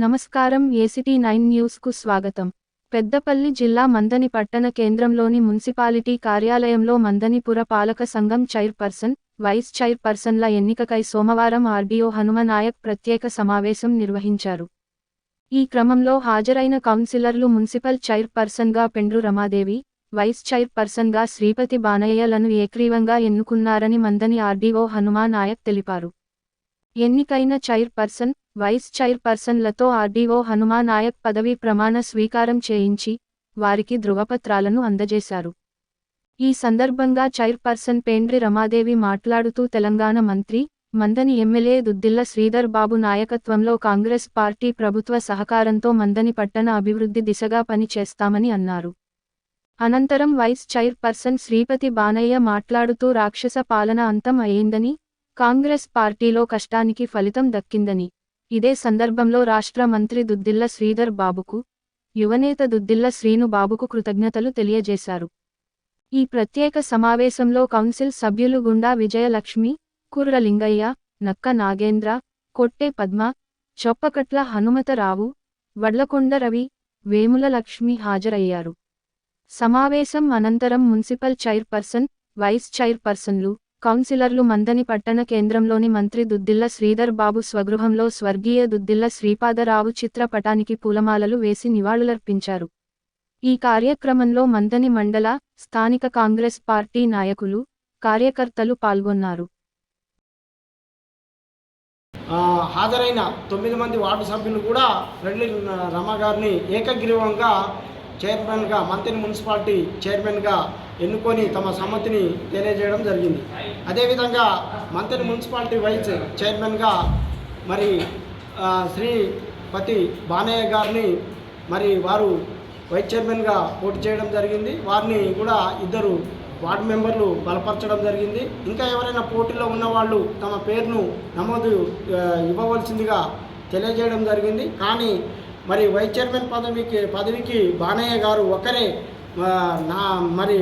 నమస్కారం ACT9 news కు స్వాగతం. పెద్దపల్లి జిల్లా మందని పట్టణ కేంద్రంలోని మున్సిపాలిటీ కార్యాలయంలో మందని పురపాలక సంఘం చైర్పర్సన్, వైస్ చైర్పర్సన్ల ఎన్నికకై సోమవారం ఆర్డీఓ హనుమనాయక్ ప్రత్యేక సమావేశం నిర్వహించారు. ఈ క్రమంలో హాజరైన కౌన్సిలర్లు మున్సిపల్ చైర్పర్సన్గా పెండ్రు రమాదేవి, వైస్ చైర్పర్సన్గా శ్రీపతి బానయ్యలను ఏకగ్రీవంగా ఎన్నుకున్నారని మందని ఆర్డీఓ హనుమనాయక్ తెలిపారు. ఎన్నికైన చైర్పర్సన్, వైస్ చైర్పర్సన్లతో ఆర్డీఓ హనుమనాయక్ పదవీ ప్రమాణ స్వీకారం చేయించి, వారికి ధృవపత్రాలను అందజేశారు. ఈ సందర్భంగా చైర్పర్సన్ పెండ్రి రమాదేవి మాట్లాడుతూ తెలంగాణ మంత్రి, మందని ఎమ్మెల్యే దుద్దిల్ల శ్రీధర్ బాబు నాయకత్వంలో కాంగ్రెస్ పార్టీ ప్రభుత్వ సహకారంతో మందని పట్టణ అభివృద్ధి దిశగా పని చేస్తామని అన్నారు. అనంతరం వైస్ చైర్పర్సన్ శ్రీపతి బానయ్య మాట్లాడుతూ రాక్షస పాలన అంతం అయ్యిందని, కాంగ్రెస్ పార్టీలో కష్టానికి ఫలితం దక్కిందని, ఇదే సందర్భంలో రాష్ట్ర మంత్రి దుద్దిల్ల శ్రీధర్ బాబుకు, యువనేత దుద్దిల్ల శ్రీను బాబుకు కృతజ్ఞతలు తెలియజేశారు. ఈ ప్రత్యేక సమావేశంలో కౌన్సిల్ సభ్యులు గుండా విజయలక్ష్మి, కుర్ర లింగయ్య, నక్క నాగేంద్ర, కొట్టే పద్మ, చొప్పకట్ల హనుమతరావు, వడ్లకొండ రవి, వేముల లక్ష్మి హాజరయ్యారు. సమావేశం అనంతరం మున్సిపల్ చైర్పర్సన్, వైస్ చైర్పర్సన్లు, కౌన్సిలర్లు మందని పట్టణ కేంద్రంలోని మంత్రి దుద్దిల్ల శ్రీధర్ బాబు స్వగృహంలో స్వర్గీయ దుద్దిల్ల శ్రీపాదరావు చిత్రపటానికి పూలమాలలు వేసి నివాళులర్పించారు. ఈ కార్యక్రమంలో మందని మండల, స్థానిక కాంగ్రెస్ పార్టీ నాయకులు, కార్యకర్తలు పాల్గొన్నారు. హాజరైన 9 మంది వార్డు సభ్యులు కూడా రెడ్డి రమ గారిని ఏకగ్రీవంగా చైర్మన్గా, మంత్రి మున్సిపాలిటీ చైర్మన్గా ఎన్నుకొని తమ సమ్మతిని తెలియజేయడం జరిగింది. అదేవిధంగా మంత్రి మున్సిపాలిటీ వైస్ చైర్మన్గా మరి శ్రీపతి బానయ్య గారిని మరి వారు వైస్ చైర్మన్గా పోటీ చేయడం జరిగింది. వారిని కూడా 2 వార్డు మెంబర్లు బలపరచడం జరిగింది. ఇంకా ఎవరైనా పోటీలో ఉన్నవాళ్ళు తమ పేరును నమోదు ఇవ్వవలసిందిగా తెలియజేయడం జరిగింది. కానీ మరి వైస్ చైర్మన్ పదవికి బానయ్య గారు ఒకరే మరి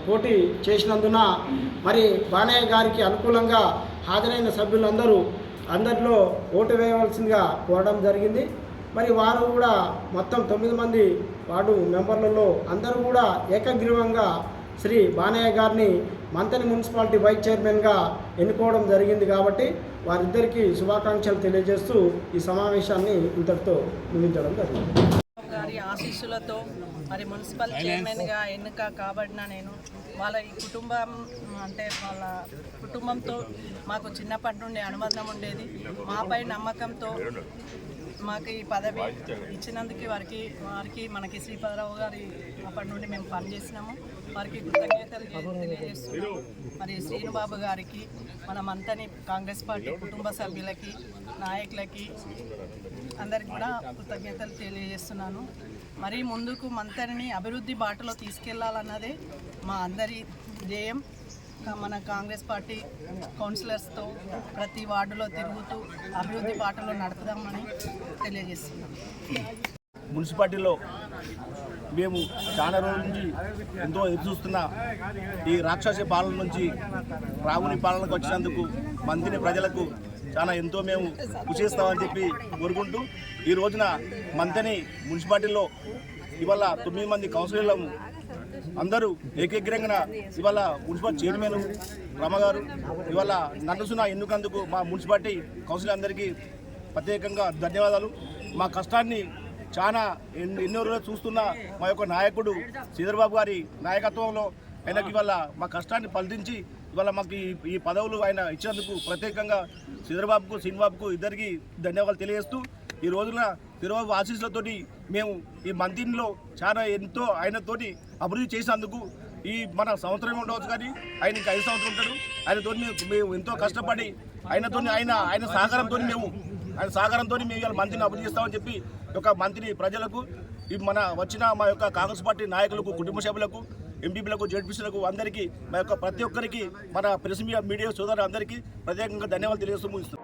పోటీ చేసినందున మరి బానయ్య గారికి అనుకూలంగా హాజరైన అందరిలో ఓటు వేయవలసిందిగా కోరడం జరిగింది. మరి వారు కూడా మొత్తం 9 మంది వార్డు మెంబర్లలో అందరూ కూడా ఏకగ్రీవంగా శ్రీ బానయ్య గారిని మంతని మున్సిపాలిటీ వైస్ చైర్మన్గా ఎన్నుకోవడం జరిగింది. కాబట్టి వారిద్దరికీ శుభాకాంక్షలు తెలియజేస్తూ ఈ సమావేశాన్ని ఇంతటితో ముగించడం జరిగింది. గారి ఆశీస్సులతో మరి మున్సిపల్ చైర్మన్గా ఎన్నిక కాబడిన నేను వాళ్ళ ఈ కుటుంబం అంటే వాళ్ళ కుటుంబంతో మాకు చిన్నప్పటి నుండి అనుబంధం ఉండేది. మాపై నమ్మకంతో మాకు ఈ పదవి ఇచ్చినందుకు వారికి మనకి శ్రీపాదరావు గారి అప్పటి నుండి మేము పనిచేసినాము. వారికి కృతజ్ఞతలు తెలియజేస్తున్నాము. మరి శ్రీనుబాబు గారికి, మన మంతని కాంగ్రెస్ పార్టీ కుటుంబ సభ్యులకి, నాయకులకి అందరికి కూడా కృతజ్ఞతలు తెలియజేస్తున్నాను. మరి ముందుకు మంతని అభివృద్ధి బాటలో తీసుకెళ్లాలన్నదే మా అందరి ధ్యేయం. మన కాంగ్రెస్ పార్టీ కౌన్సిలర్స్తో ప్రతి వార్డులో తిరుగుతూ అభివృద్ధి బాటలో నడుపుదామని తెలియజేస్తున్నాం. మున్సిపాలిటీలో మేము చాలా రోజుల నుంచి ఎంతో ఎదురుచూస్తున్న ఈ రాక్షస పాలన నుంచి రాముని పాలనకు వచ్చినందుకు మంత్రిని ప్రజలకు ఎంతో మేము కృషిస్తామని చెప్పి కోరుకుంటూ ఈ రోజున మంత్రిని మున్సిపాలిటీలో ఇవాళ 9 మంది కౌన్సిలర్లు అందరూ ఏకగ్రంగా ఇవాళ మున్సిపల్ చైర్మన్ రమగారు ఇవాళ నన్నుసున ఎన్నుకందుకు మా మున్సిపాలిటీ కౌన్సిలర్ అందరికీ ప్రత్యేకంగా ధన్యవాదాలు. మా కష్టాన్ని చాలా ఎన్నో రోజులు చూస్తున్న మా యొక్క నాయకుడు శ్రీధర్బాబు గారి నాయకత్వంలో ఆయనకి ఇవాళ మా కష్టాన్ని ఫలించి ఇవాళ మాకు ఈ పదవులు ఆయన ఇచ్చినందుకు ప్రత్యేకంగా శ్రీధర్బాబుకు, శ్రీనిబాబుకు ఇద్దరికి ధన్యవాదాలు తెలియజేస్తూ ఈ రోజున శ్రీధర్బాబు ఆశీస్సులతోటి మేము ఈ మంత్రిలో చాలా ఎంతో ఆయనతోటి అభివృద్ధి చేసినందుకు ఈ మన సంవత్సరం ఉండవచ్చు, కానీ ఆయన ఇంకా 5 సంవత్సరాలు ఉంటాడు. ఆయనతో మేము ఎంతో కష్టపడి ఆయన సహకారంతో మేము ఇవాళ మంత్రిని అభివృద్ధి చేస్తామని చెప్పి ఒక మంత్రి ప్రజలకు మన వచ్చిన మా యొక్క కాంగ్రెస్ పార్టీ నాయకులకు, కుటుంబ సభ్యులకు, ఎంపీలకు, జెడ్పీసీలకు అందరికీ మా యొక్క ప్రతి ఒక్కరికి మన ప్రెస్ మీడియా సోదరులు అందరికీ ప్రత్యేకంగా ధన్యవాదాలు తెలియజేస్తూ